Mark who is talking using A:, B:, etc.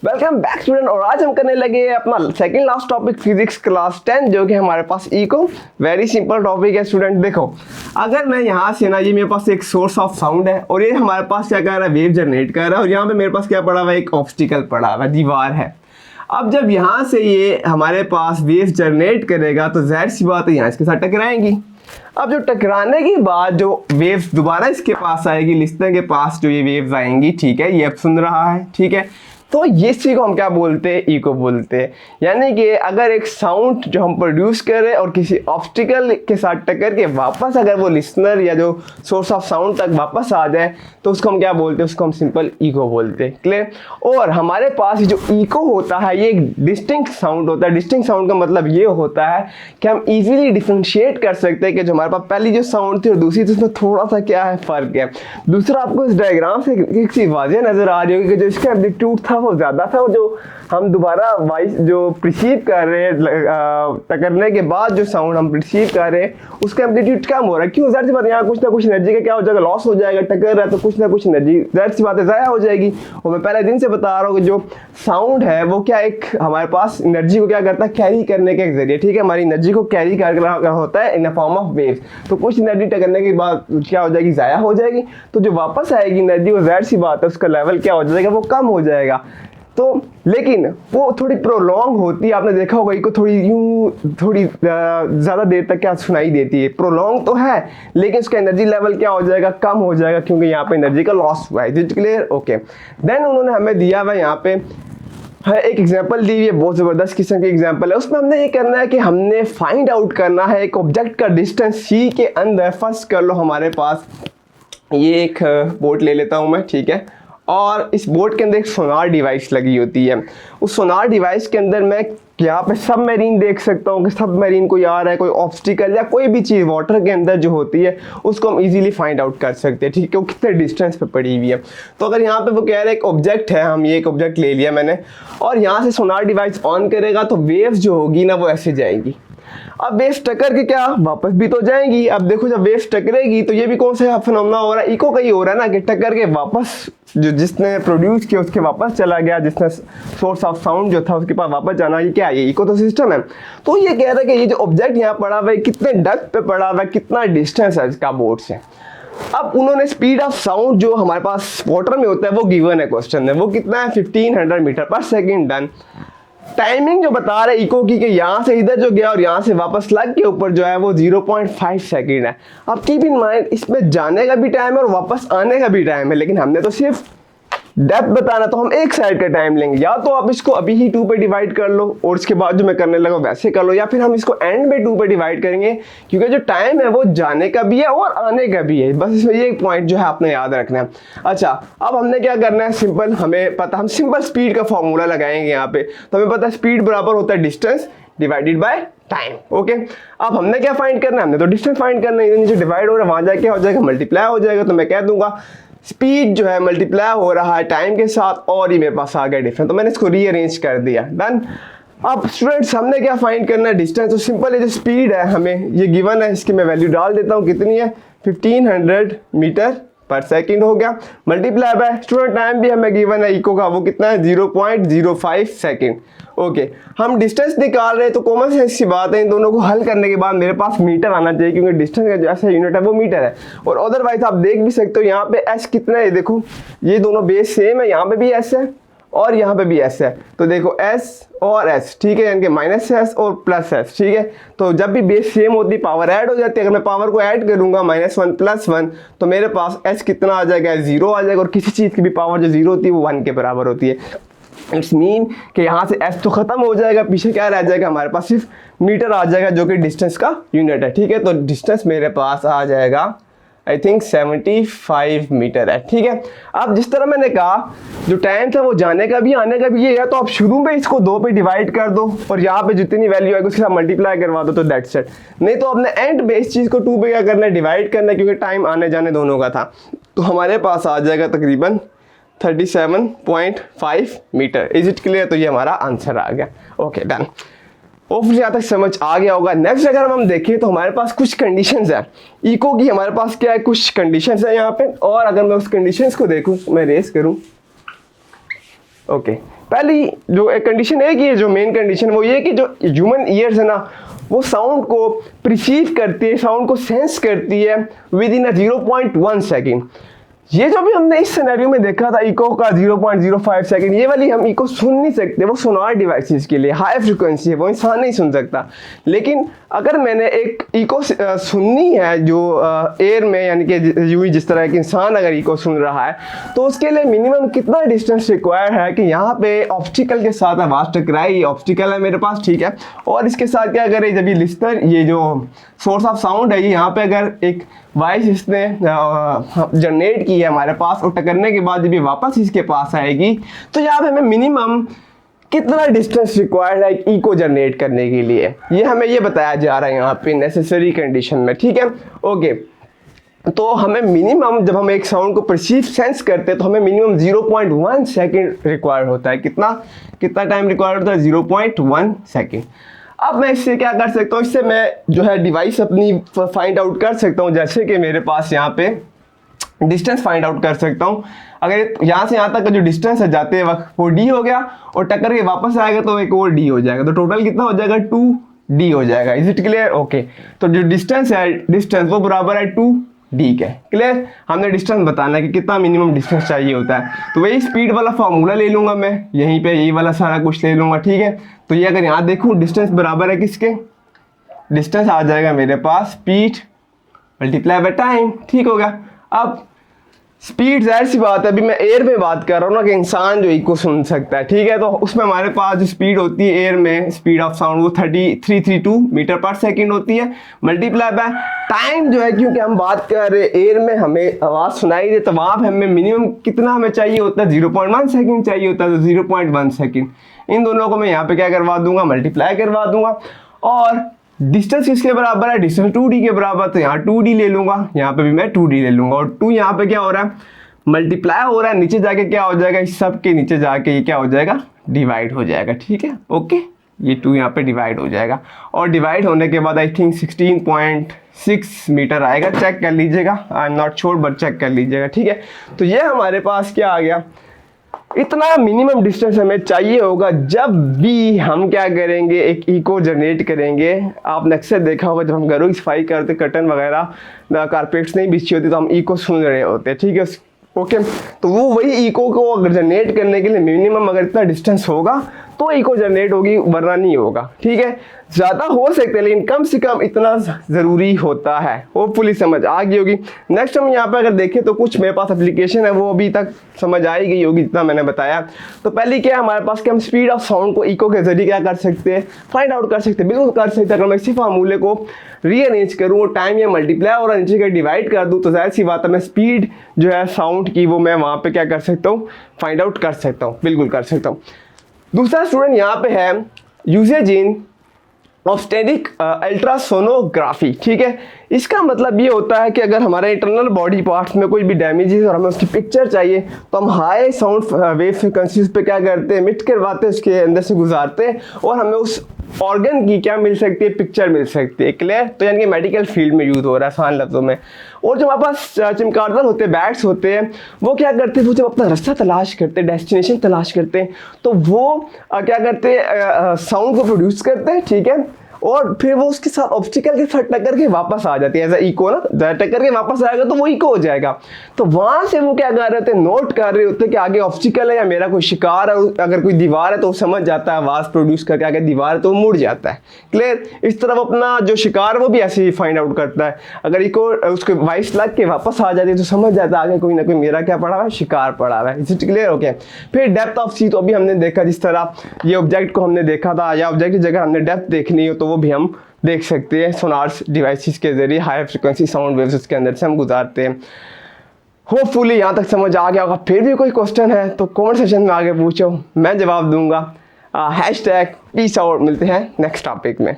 A: Welcome back student. और आज हम करने लगे अपना second last topic physics class 10 जो कि हमारे पास इको। वेरी सिंपल टॉपिक है स्टूडेंट। देखो अगर मैं यहाँ से ना, ये मेरे पास एक सोर्स ऑफ साउंड है और ये हमारे पास क्या कर रहा है, वेव जनरेट कर रहा है। और यहाँ पे मेरे पास क्या पड़ा हुआ है, एक ऑब्स्टिकल पड़ा हुआ है, दीवार है। अब जब यहाँ से ये हमारे पास वेव जनरेट करेगा तो जाहिर सी बात है यहाँ इसके साथ टकराएंगी। अब जो टकराने के बाद जो वेव्स दोबारा इसके पास आएगी, लिस्टर के पास जो ये वेव्स आएंगी, ठीक है, ये अब सुन रहा है, ठीक है। तो ये चीज़ को हम क्या बोलते हैं, इको बोलते हैं। यानी कि अगर एक साउंड जो हम प्रोड्यूस करें और किसी ऑब्स्टिकल के साथ टक्कर के वापस अगर वो लिसनर या जो सोर्स ऑफ साउंड तक वापस आ जाए तो उसको हम क्या बोलते हैं, उसको हम सिंपल इको बोलते हैं। क्लियर। और हमारे पास जो इको होता है ये एक डिस्टिंक्ट साउंड होता है। डिस्टिंक्ट साउंड का मतलब ये होता है कि हम इजीली डिफ्रेंशिएट कर सकते हैं कि जो हमारे पास पहली जो साउंड थी और दूसरी थी उसमें थोड़ा सा क्या है, फ़र्क है। दूसरा, आपको इस डायग्राम से एक चीज़ वाज़ेह नज़र आ रही होगी कि जो इसका एम्पलीट्यूड था वो ज़्यादा था और जो हम दोबारा वॉइस जो प्रिसीव कर रहे हैं टकरने के बाद जो साउंड हम प्रिसीव कर रहे हैं उसका एम्पलीट्यूड कम हो रहा है। क्यों? ज़ाहिर सी बात है यहाँ कुछ ना कुछ एनर्जी का क्या हो जाएगा, लॉस हो जाएगा। टक्कर रहा है तो कुछ ना कुछ एनर्जी ज़ाहिर सी बात है ज़ाया हो जाएगी। और मैं पहले दिन से बता रहा हूँ कि जो साउंड है वो क्या एक हमारे पास एनर्जी को क्या करता है, कैरी करने के एक जरिए, ठीक है। हमारी एनर्जी को कैरी कर रहा होता है in the form of waves. तो कुछ एनर्जी टकरने के बाद क्या हो जाएगी, ज़ाया हो जाएगी। तो जो वापस आएगी एनर्जी वो ज़ाहिर सी बात है उसका लेवल क्या हो जाएगा, वो कम हो जाएगा। तो लेकिन वो थोड़ी प्रोलॉन्ग होती है। आपने देखा होगा इको थोड़ी यूं थोड़ी ज़्यादा देर तक क्या सुनाई देती है। प्रोलॉन्ग तो है लेकिन उसका एनर्जी लेवल क्या हो जाएगा, कम हो जाएगा, क्योंकि यहाँ पे एनर्जी का लॉस हुआ है। Is clear? ओके। देन उन्होंने हमें दिया हुआ यहाँ पे एक एग्जांपल दी हुई है, बहुत ज़बरदस्त किस्म की एग्जांपल है। उसमें हमने ये करना है कि हमने फाइंड आउट करना है एक ऑब्जेक्ट का डिस्टेंस सी के अंदर। फर्स्ट कर लो हमारे पास ये एक बोट ले लेता हूँ मैं, ठीक है। और इस बोट के अंदर एक सोनार डिवाइस लगी होती है। उस सोनार डिवाइस के अंदर मैं यहाँ पे सबमरीन देख सकता हूँ कि सबमरीन कोई आ रहा है, कोई ऑब्स्टिकल या कोई भी चीज़ वाटर के अंदर जो होती है उसको हम इजीली फाइंड आउट कर सकते हैं, ठीक है, वो कितने डिस्टेंस पे पड़ी हुई है। तो अगर यहाँ पे वो कह रहे हैं एक ऑब्जेक्ट है, हम ये एक ऑब्जेक्ट ले लिया मैंने और यहाँ से सोनार डिवाइस ऑन करेगा तो वेव्स जो होगी ना वो ऐसे जाएंगी। अब वेव्स टक्कर के क्या वापस भी तो जाएंगी। अब देखो जब वेव्स टकरेगी तो ये भी कौन सा फिनोमेना हो रहा है, इको का ही हो रहा है ना, कि टक्कर के वापस जो जिसने प्रोड्यूस किया उसके वापस चला गया, जिसने सोर्स ऑफ साउंड जो था उसके पास वापस जाना। ये क्या है, ये इको तो सिस्टम है। तो ये कह रहा है कि ये जो ऑब्जेक्ट यहाँ पड़ा हुआ है कितने डेप्थ पे पड़ा हुआ है, कितना डिस्टेंस है इसका बोर्ड से। अब उन्होंने स्पीड ऑफ साउंड जो हमारे पास वाटर में होता है वो गिवन है क्वेश्चन में, वो कितना है 1500 मीटर पर सेकेंड। डन। टाइमिंग जो बता रहे इको की कि यहाँ से इधर जो गया और यहाँ से वापस लग के ऊपर जो है वो 0.5 सेकेंड है। अब कीप इन माइंड इसमें जाने का भी टाइम है और वापस आने का भी टाइम है, लेकिन हमने तो सिर्फ डेप्थ बताना, तो हम एक साइड का टाइम लेंगे। या तो आप इसको अभी ही 2 पे डिवाइड कर लो और उसके बाद जो मैं करने लगा वैसे कर लो, या फिर हम इसको एंड में 2 पे डिवाइड करेंगे, क्योंकि जो टाइम है वो जाने का भी है और आने का भी है। बस इसमें ये पॉइंट जो है आपने याद रखना है। अच्छा, अब हमने क्या करना है, सिंपल हमें पता, हम सिंपल स्पीड का फॉर्मूला लगाएंगे यहाँ पे। तो हमें पता है स्पीड बराबर होता है distance divided by time. Okay. अब हमने क्या फाइंड करना है, हमने तो डिस्टेंस फाइंड करना है। नीचे डिवाइड हो रहा है, वहाँ जाके हो जाएगा मल्टीप्लाई हो जाएगा। तो मैं कह दूंगा स्पीड जो है मल्टीप्लाई हो रहा है टाइम के साथ और ये मेरे पास आ गया डिफरेंस, तो मैंने इसको रीअरेंज कर दिया। डन। अब स्टूडेंट्स हमने क्या फाइंड करना है, डिस्टेंस। तो सिंपल ये जो स्पीड है हमें ये गिवन है, इसकी मैं वैल्यू डाल देता हूँ, कितनी है 1500 मीटर पर सेकंड हो गया, मल्टीप्लाई बाय स्टूडेंट टाइम भी हमें गिवन है इको का, वो कितना है 0.05 सेकेंड। ओके। हम डिस्टेंस निकाल रहे हैं तो कॉमन सेंस की बात है, इन दोनों को हल करने के बाद मेरे पास मीटर आना चाहिए, क्योंकि डिस्टेंस का जो ऐसा यूनिट है वो मीटर है। और अदरवाइज आप देख भी सकते हो यहाँ पे एस कितना है, देखो ये दोनों बेस सेम है, यहाँ पे भी एस है और यहाँ पे भी एस है। तो देखो एस और एस, ठीक है, यानी कि माइनस एस और प्लस एस, ठीक है। तो जब भी बेस सेम होती है पावर ऐड हो जाती है। अगर मैं पावर को ऐड करूंगा -1 + 1 तो मेरे पास एस कितना आ जाएगा, 0 आ जाएगा। और किसी चीज़ की भी पावर जो 0 होती है वो 1 के बराबर होती है। इट्स मीन कि यहाँ से एस तो खत्म हो जाएगा, पीछे क्या रह जाएगा हमारे पास, सिर्फ मीटर आ जाएगा जो कि डिस्टेंस का यूनिट है, ठीक है। तो डिस्टेंस मेरे पास आ जाएगा आई थिंक 75 मीटर है, ठीक है। अब जिस तरह मैंने कहा जो टाइम था वो जाने का भी आने का भी है, या तो आप शुरू में इसको 2 पे डिवाइड कर दो और यहाँ पे जितनी वैल्यू आएगी उसके साथ मल्टीप्लाई करवा दो, तो दैट्स इट। नहीं तो अपने एंड में इस चीज़ को 2 पे क्या करना है, डिवाइड करना है, क्योंकि टाइम आने जाने दोनों का था। तो हमारे पास आ जाएगा तकरीबन 37.5 मीटर। Is it clear? तो ये हमारा आंसर आ गया। Okay done. होपफुली यहाँ तक समझ आ गया होगा। नेक्स्ट अगर हम देखें तो हमारे पास कुछ कंडीशंस है इको की, हमारे पास क्या है, कुछ कंडीशंस है यहाँ पे। और अगर मैं उस कंडीशंस को देखूँ, मैं रेस करूँ, ओके, पहली जो एक कंडीशन है कि जो मेन कंडीशन वो ये कि जो ह्यूमन ईयर्स है ना वो साउंड को प्रिसीव करती है, साउंड को सेंस करती है विद इन 0.1 सेकेंड। ये जो भी हमने इस सिनेरियो में देखा था इको का 0.05 सेकंड, ये वाली हम इको सुन नहीं सकते, वो सोनार डिवाइसेस के लिए हाई फ्रिक्वेंसी है, वो इंसान नहीं सुन सकता। लेकिन अगर मैंने एक इको सुननी है जो एयर में, यानी कि यूं ही जिस तरह एक इंसान अगर इको सुन रहा है, तो उसके लिए मिनिमम कितना डिस्टेंस रिक्वायर्ड है कि यहाँ पे ऑब्स्टिकल के साथ आवाज़ टकराई, ऑब्स्टिकल है मेरे पास, ठीक है, और इसके साथ क्या करे, जब ये लिस्टर, ये जो सोर्स ऑफ साउंड है, यहाँ पे अगर एक वॉइस इसने जनरेट की है हमारे पास, और टकरने के बाद जब ये वापस इसके पास आएगी, तो यहाँ पे हमें मिनिमम कितना डिस्टेंस रिक्वायर्ड है इको जनरेट करने के लिए, ये हमें ये बताया जा रहा है यहाँ पे नेसेसरी कंडीशन में, ठीक है, ओके। तो हमें मिनिमम, जब हम एक साउंड को परसीव सेंस करते हैं, तो हमें मिनिमम 0.1 सेकेंड रिक्वायर्ड होता है। कितना टाइम रिक्वायर्ड होता है? 0.1 सेकेंड। अब मैं इससे क्या कर सकता हूँ, इससे मैं जो है डिवाइस अपनी फाइंड आउट कर सकता हूँ, जैसे कि मेरे पास यहाँ पे डिस्टेंस फाइंड आउट कर सकता हूँ। अगर यहाँ से यहाँ तक का जो डिस्टेंस है जाते वक्त वो d हो गया, और टक्कर के वापस आएगा तो एक और d हो जाएगा, तो टोटल कितना हो जाएगा? 2d हो जाएगा। Is it clear? ओके। तो जो डिस्टेंस है, डिस्टेंस वो बराबर है 2d के। क्लियर? हमने डिस्टेंस बताना है कि कितना मिनिमम डिस्टेंस चाहिए होता है। तो वही स्पीड वाला फार्मूला ले लूँगा मैं, यहीं पे यही वाला सारा कुछ ले लूँगा, ठीक है। तो ये अगर यहाँ देखूँ डिस्टेंस बराबर है किसके? डिस्टेंस आ जाएगा मेरे पास स्पीड मल्टीप्लाई बाय टाइम, ठीक हो गया। अब स्पीड जाहिर सी बात है, अभी मैं एयर में बात कर रहा हूँ ना कि इंसान जो इको सुन सकता है, ठीक है, तो उसमें हमारे पास जो स्पीड होती है एयर में, स्पीड ऑफ साउंड, वो 3332 मीटर पर सेकंड होती है, मल्टीप्लाई बाय टाइम जो है, क्योंकि हम बात कर रहे हैं एयर में हमें आवाज़ सुनाई दे, तो वहाँ पर हमें मिनिमम कितना हमें चाहिए होता है? 0.1 सेकेंड चाहिए होता है, तो 0.1 सेकेंड। इन दोनों को मैं यहाँ पे क्या करवा दूंगा? मल्टीप्लाई करवा दूंगा। और डिस्टेंस किसके बराबर है? डिस्टेंस 2d के बराबर, तो यहाँ 2d ले लूंगा, यहाँ पे भी मैं 2d ले लूंगा, और 2 यहाँ पे क्या हो रहा है? मल्टीप्लाई हो रहा है, नीचे जाके क्या हो जाएगा? इस सब के नीचे जाके ये क्या हो जाएगा? डिवाइड हो जाएगा, ठीक है, ओके। ये 2 यहाँ पे डिवाइड हो जाएगा, और डिवाइड होने के बाद आई थिंक 16.6 मीटर आएगा, चेक कर लीजिएगा, I am not sure but check कर लीजिएगा, ठीक है। तो ये हमारे पास क्या आ गया? इतना मिनिमम डिस्टेंस हमें चाहिए होगा जब भी हम क्या करेंगे? एक इको जनरेट करेंगे। आपने अक्सर देखा होगा जब हम घरों की सफाई करते, कर्टन वगैरह, कारपेट्स नहीं बिछी होती, तो हम इको सुन रहे होते हैं, ठीक है, ओके। तो वो वही इको को अगर जनरेट करने के लिए मिनिमम अगर इतना डिस्टेंस होगा तो इको जनरेट होगी, वरना नहीं होगा, ठीक है। ज़्यादा हो सकते हैं लेकिन कम से कम इतना ज़रूरी होता है। होपफुली समझ आ गई होगी। नेक्स्ट हम यहाँ पर अगर देखें तो कुछ मेरे पास एप्लीकेशन है, वो अभी तक समझ आई गई होगी जितना मैंने बताया। तो पहले क्या है हमारे पास कि हम स्पीड ऑफ साउंड को इको के जरिए क्या कर सकते हैं? फाइंड आउट कर सकते हैं, बिल्कुल कर सकते हैं। अगर मैं इसी फार्मूले को रीअरेंज करूँ और टाइम या मल्टीप्लाई और नीचे का डिवाइड कर दूँ, तो जाहिर सी बात है मैं स्पीड जो है साउंड की वो मैं वहाँ पे क्या कर सकता हूँ? फाइंड आउट कर सकता हूँ, बिल्कुल कर सकता हूँ। दूसरा स्टूडेंट यहाँ पे है यूसेज इन ऑब्स्टेटिक अल्ट्रासोनोग्राफी, ठीक है। इसका मतलब ये होता है कि अगर हमारे इंटरनल बॉडी पार्ट्स में कोई भी डैमेज है और हमें उसकी पिक्चर चाहिए, तो हम हाई साउंड वेव फ्रिक्वेंसीज पे क्या करते हैं? मिट करवाते हैं, उसके अंदर से गुजारते हैं, और हमें उस ऑर्गन की क्या मिल सकती है? पिक्चर मिल सकती है। क्लियर? तो यानी कि मेडिकल फील्ड में यूज हो रहा है आसान लफ्जों में। और जो हमारे पास चमगादड़ होते हैं, बैट्स होते हैं, वो क्या करते हैं? वो जब अपना रास्ता तलाश करते हैं, डेस्टिनेशन तलाश करते हैं, तो वो क्या करते हैं? साउंड को प्रोड्यूस करते हैं, ठीक है, और फिर वो उसके साथ ऑब्स्टिकल के साथ टक्कर के वापस आ जाती है, एज इको ना, टक्कर के वापस आएगा तो वो इको हो जाएगा। तो वहां से वो क्या कर रहे होते हैं? नोट कर रहे होते हैं कि आगे ऑब्स्टिकल है या मेरा कोई शिकार है। अगर कोई दीवार है तो वो समझ जाता है, आवाज प्रोड्यूस करके आगे दीवार है तो वो मुड़ जाता है। क्लियर? इस तरफ अपना जो शिकार है वो भी ऐसे ही फाइंड आउट करता है। अगर इको उसके वॉइस लग के वापस आ जाती है तो समझ जाता है आगे कोई ना कोई मेरा क्या पड़ा हुआ है? शिकार पड़ा हुआ है। Is it clear? ओके। फिर डेप्थ ऑफ सी, तो अभी हमने देखा जिस तरह ये ऑब्जेक्ट को हमने देखा था, या ऑब्जेक्ट की जगह हमने डेप्थ देखनी हो तो वो भी हम देख सकते हैं सोनार्स डिवाइसेस के जरिए। हाई फ्रिक्वेंसी साउंड वेव्स उसके अंदर से हम गुजारते हैं। होपफुली यहाँ तक समझ आ गया होगा। फिर भी कोई क्वेश्चन है तो कमेंट सेक्शन में आगे पूछो, मैं जवाब दूंगा। #Peace out. मिलते हैं नेक्स्ट टॉपिक में।